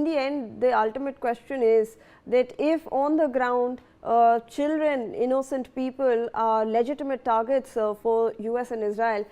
the end, the ultimate question is that if on the ground children, innocent people are legitimate targets for US and Israel,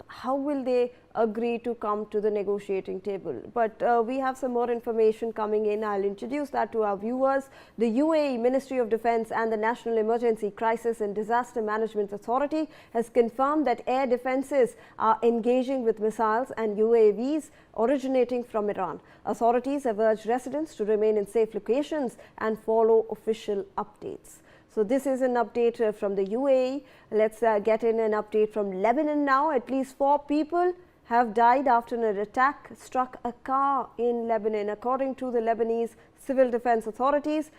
how will they agree to come to the negotiating table? But we have some more information coming in. I'll introduce that to our viewers. The UAE Ministry of Defence and the National Emergency Crisis and Disaster Management Authority has confirmed that air defences are engaging with missiles and UAVs originating from Iran. Authorities have urged residents to remain in safe locations and follow official updates. So this is an update from the UAE. Let's get in an update from Lebanon now. At least 4 people have died after an attack struck a car in Lebanon. According to the Lebanese civil defense authorities,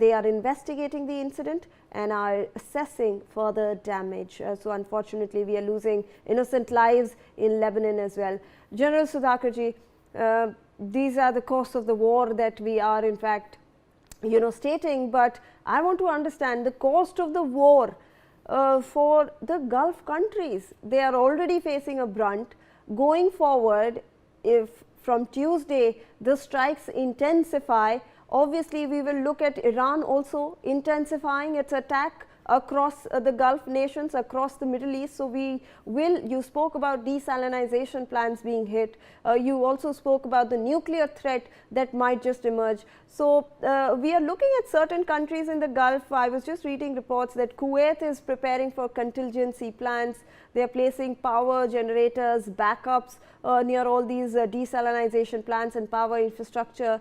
they are investigating the incident and are assessing further damage. So unfortunately, we are losing innocent lives in Lebanon as well. General Sudhakarji, these are the costs of the war that we are in fact stating, but I want to understand the cost of the war for the Gulf countries. They are already facing a brunt. Going forward, if from Tuesday the strikes intensify, obviously we will look at Iran also intensifying its attack across the Gulf nations, across the Middle East. So you spoke about desalinization plants being hit. You also spoke about the nuclear threat that might just emerge. So we are looking at certain countries in the Gulf. I was just reading reports that Kuwait is preparing for contingency plans. They are placing power generators, backups near all these desalinization plants and power infrastructure.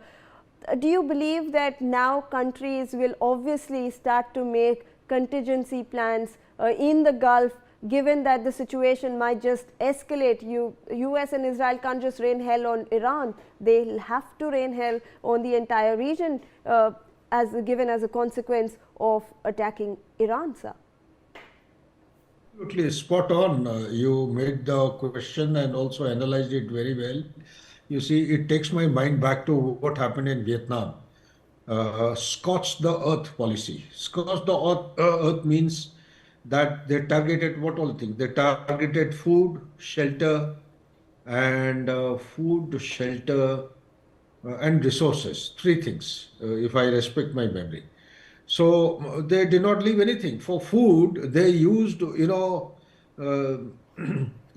Do you believe that now countries will obviously start to make contingency plans in the Gulf, given that the situation might just escalate? US and Israel can't just rain hell on Iran. They'll have to rain hell on the entire region given as a consequence of attacking Iran, sir. Absolutely spot on. You made the question and also analyzed it very well. You see, it takes my mind back to what happened in Vietnam. Scorch the earth policy. Scorch the earth means that they targeted what all things? They targeted food, shelter, and and resources. 3 things, if I respect my memory. So they did not leave anything. For food, they used,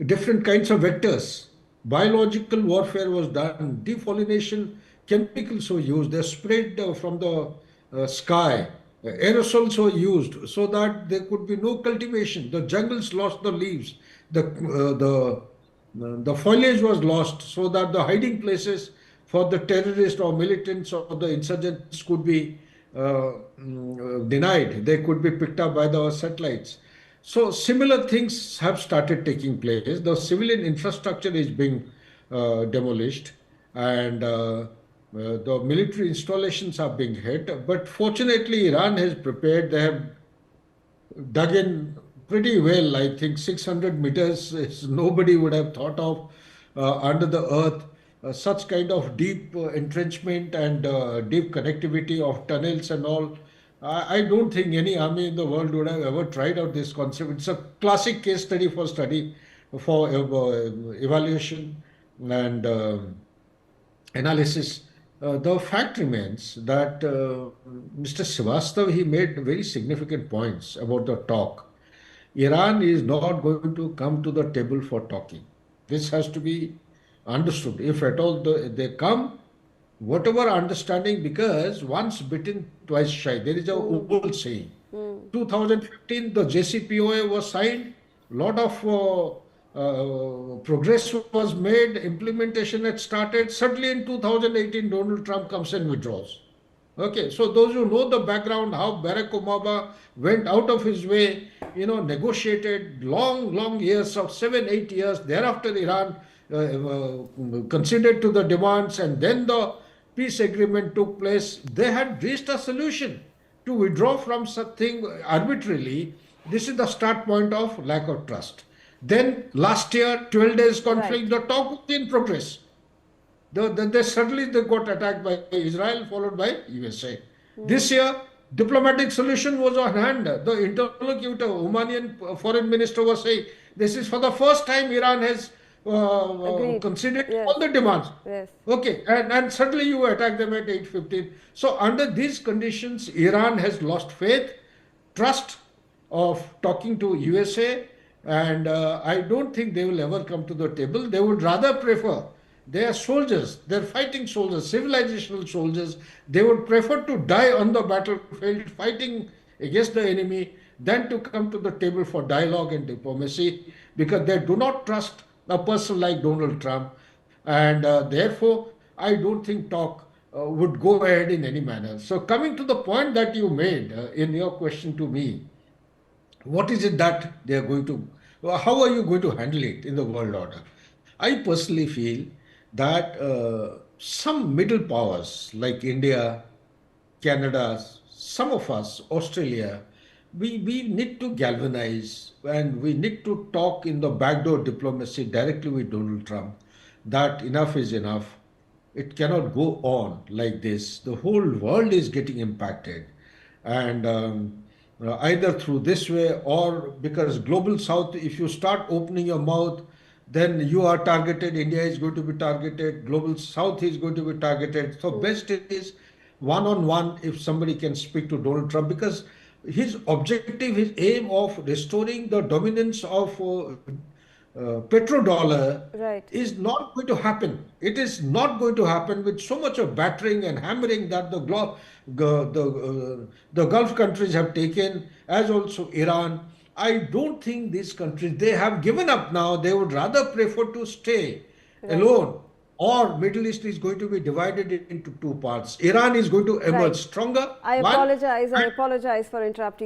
different kinds of vectors. Biological warfare was done. Defoliation chemicals were used. They sprayed from the sky. Aerosols were used so that there could be no cultivation. The jungles lost the leaves. The foliage was lost so that the hiding places for the terrorists or militants or the insurgents could be denied. They could be picked up by the satellites. So similar things have started taking place. The civilian infrastructure is being demolished, and the military installations are being hit. But fortunately, Iran has prepared. They have dug in pretty well. I think 600 meters nobody would have thought of under the earth. Such kind of deep entrenchment and deep connectivity of tunnels and all. I don't think any army in the world would have ever tried out this concept. It's a classic case study for evaluation and analysis. The fact remains that Mr. Srivastav, he made very significant points about the talk. Iran is not going to come to the table for talking. This has to be understood. If at all they come, whatever understanding, because once bitten, twice shy. There is a old saying. 2015, the JCPOA was signed. Lot of progress was made. Implementation had started. Suddenly in 2018, Donald Trump comes and withdraws. Okay, so those who know the background, how Barack Obama went out of his way, negotiated long years of 7-8 years. Thereafter, Iran conceded to the demands, and then the peace agreement took place. They had reached a solution. To withdraw from something arbitrarily, this is the start point of lack of trust. Then last year, 12 days conflict, the talk was in progress. They suddenly got attacked by Israel, followed by USA. This year, diplomatic solution was on hand. The interlocutor, Omanian foreign minister, was saying, this is for the first time Iran has Agreed. considering Yes. all the demands. Yes. Okay, and suddenly you attack them at 8:15. So under these conditions, Iran has lost faith, trust of talking to USA, and I don't think they will ever come to the table. They would rather prefer, they are soldiers, they're fighting soldiers, civilizational soldiers. They would prefer to die on the battlefield fighting against the enemy than to come to the table for dialogue and diplomacy, because they do not trust a person like Donald Trump, and therefore I don't think talk would go ahead in any manner. So coming to the point that you made in your question to me, what is it that they are going to, how are you going to handle it in the world order? I personally feel that some middle powers like India, Canada, some of us, Australia, we need to galvanize and we need to talk in the backdoor diplomacy directly with Donald Trump that enough is enough. It cannot go on like this. The whole world is getting impacted. And either through this way or because global south, if you start opening your mouth, then you are targeted. India is going to be targeted. Global south is going to be targeted. So best it is one on one if somebody can speak to Donald Trump, because his objective, his aim of restoring the dominance of petrodollar Right. is not going to happen. It is not going to happen with so much of battering and hammering that the Gulf countries have taken, as also Iran. I don't think these countries, they have given up now. They would rather prefer to stay Right. alone, or Middle East is going to be divided into two parts. Iran is going to emerge Right. stronger, I one, apologize. I and apologize for interrupting you.